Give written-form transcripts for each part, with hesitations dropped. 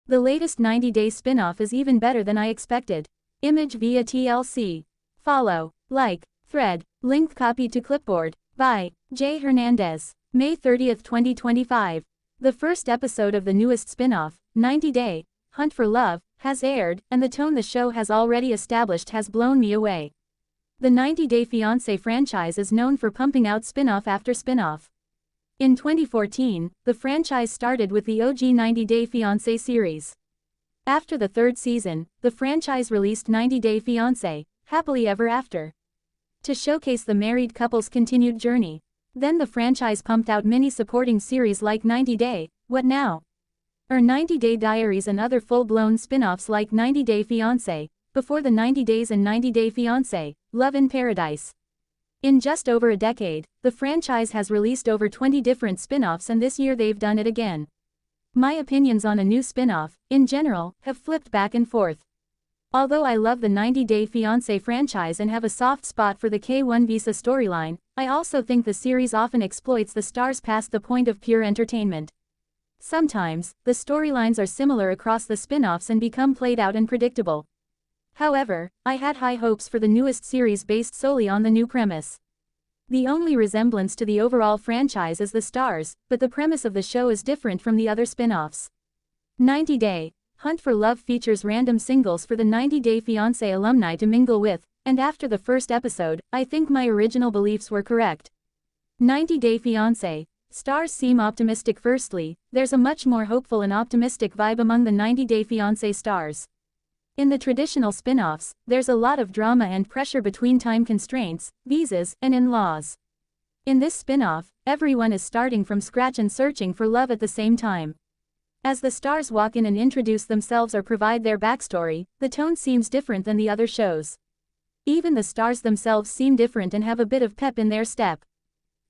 The latest 90-day spin-off is even better than I expected. Image via TLC. Follow, like, thread, link copied to clipboard, by J. Hernandez. May 30, 2025. The first episode of the newest spin-off, 90 Day, Hunt for Love, has aired, and the tone the show has already established has blown me away. The 90 Day Fiancé franchise is known for pumping out spin-off after spin-off. In 2014, the franchise started with the OG 90 Day Fiancé series. After the third season, the franchise released 90 Day Fiancé, Happily Ever After, to showcase the married couple's continued journey. Then the franchise pumped out many supporting series like 90 Day, What Now? Or 90 Day Diaries and other full-blown spin-offs like 90 Day Fiancé, before the 90 Days and 90 Day Fiancé, Love in Paradise. In just over a decade, the franchise has released over 20 different spin-offs, and this year they've done it again. My opinions on a new spin-off, in general, have flipped back and forth. Although I love the 90 Day Fiancé franchise and have a soft spot for the K1 visa storyline, I also think the series often exploits the stars past the point of pure entertainment. Sometimes, the storylines are similar across the spin-offs and become played out and predictable. However, I had high hopes for the newest series based solely on the new premise. The only resemblance to the overall franchise is the stars, but the premise of the show is different from the other spin-offs. 90 Day, Hunt for Love features random singles for the 90 Day Fiancé alumni to mingle with, and after the first episode, I think my original beliefs were correct. 90 Day Fiancé, stars seem optimistic. Firstly, there's a much more hopeful and optimistic vibe among the 90 Day Fiancé stars. In the traditional spin-offs, there's a lot of drama and pressure between time constraints, visas, and in-laws. In this spin-off, everyone is starting from scratch and searching for love at the same time. As the stars walk in and introduce themselves or provide their backstory, the tone seems different than the other shows. Even the stars themselves seem different and have a bit of pep in their step.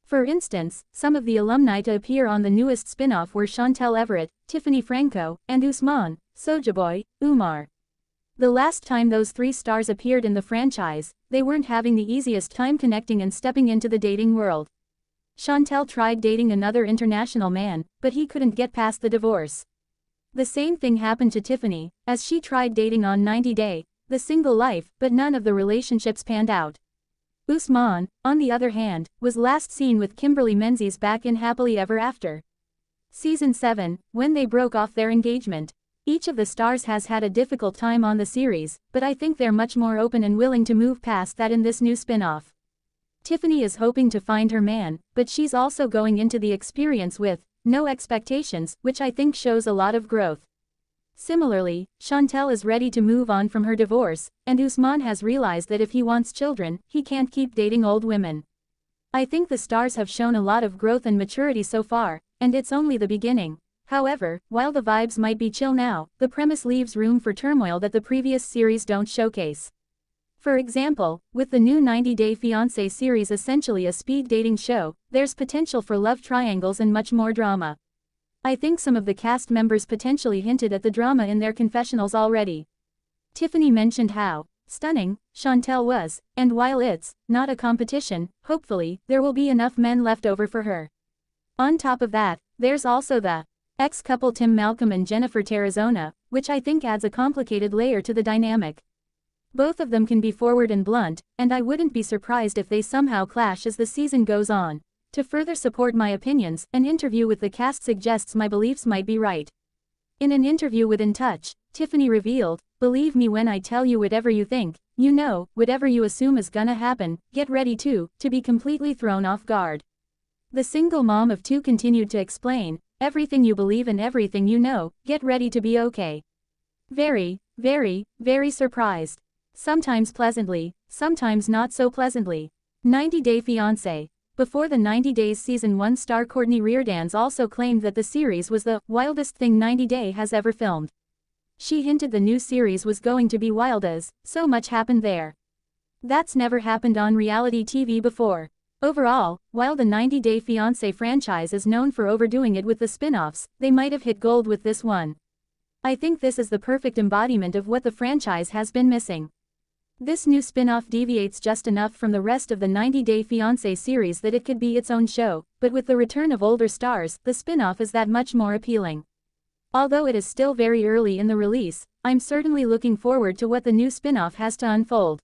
For instance, some of the alumni to appear on the newest spin-off were Chantel Everett, Tiffany Franco, and Usman, Soulja Boy, Umar. The last time those three stars appeared in the franchise, they weren't having the easiest time connecting and stepping into the dating world. Chantel tried dating another international man, but he couldn't get past the divorce. The same thing happened to Tiffany, as she tried dating on 90 Day, The Single Life, but none of the relationships panned out. Usman, on the other hand, was last seen with Kimberly Menzies back in Happily Ever After Season 7, when they broke off their engagement. Each of the stars has had a difficult time on the series, but I think they're much more open and willing to move past that in this new spin-off. Tiffany is hoping to find her man, but she's also going into the experience with no expectations, which I think shows a lot of growth. Similarly, Chantel is ready to move on from her divorce, and Usman has realized that if he wants children, he can't keep dating old women. I think the stars have shown a lot of growth and maturity so far, and it's only the beginning. However, while the vibes might be chill now, the premise leaves room for turmoil that the previous series don't showcase. For example, with the new 90 Day Fiancé series essentially a speed dating show, there's potential for love triangles and much more drama. I think some of the cast members potentially hinted at the drama in their confessionals already. Tiffany mentioned how stunning Chantel was, and while it's not a competition, hopefully, there will be enough men left over for her. On top of that, there's also the ex-couple Tim Malcolm and Jennifer Tarazona, which I think adds a complicated layer to the dynamic. Both of them can be forward and blunt, and I wouldn't be surprised if they somehow clash as the season goes on. To further support my opinions, an interview with the cast suggests my beliefs might be right. In an interview with In Touch, Tiffany revealed, "Believe me when I tell you whatever you think, you know, whatever you assume is gonna happen, get ready to be completely thrown off guard." The single mom of two continued to explain, "Everything you believe and everything you know, get ready to be okay." Very, very, very surprised. Sometimes pleasantly, sometimes not so pleasantly. 90 Day Fiancé. Before the 90 Days Season 1 star Courtney Reardance also claimed that the series was the wildest thing 90 Day has ever filmed. She hinted the new series was going to be wild as so much happened there. That's never happened on reality TV before. Overall, while the 90 Day Fiancé franchise is known for overdoing it with the spin-offs, they might have hit gold with this one. I think this is the perfect embodiment of what the franchise has been missing. This new spin-off deviates just enough from the rest of the 90 Day Fiancé series that it could be its own show, but with the return of older stars, the spin-off is that much more appealing. Although it is still very early in the release, I'm certainly looking forward to what the new spin-off has to unfold.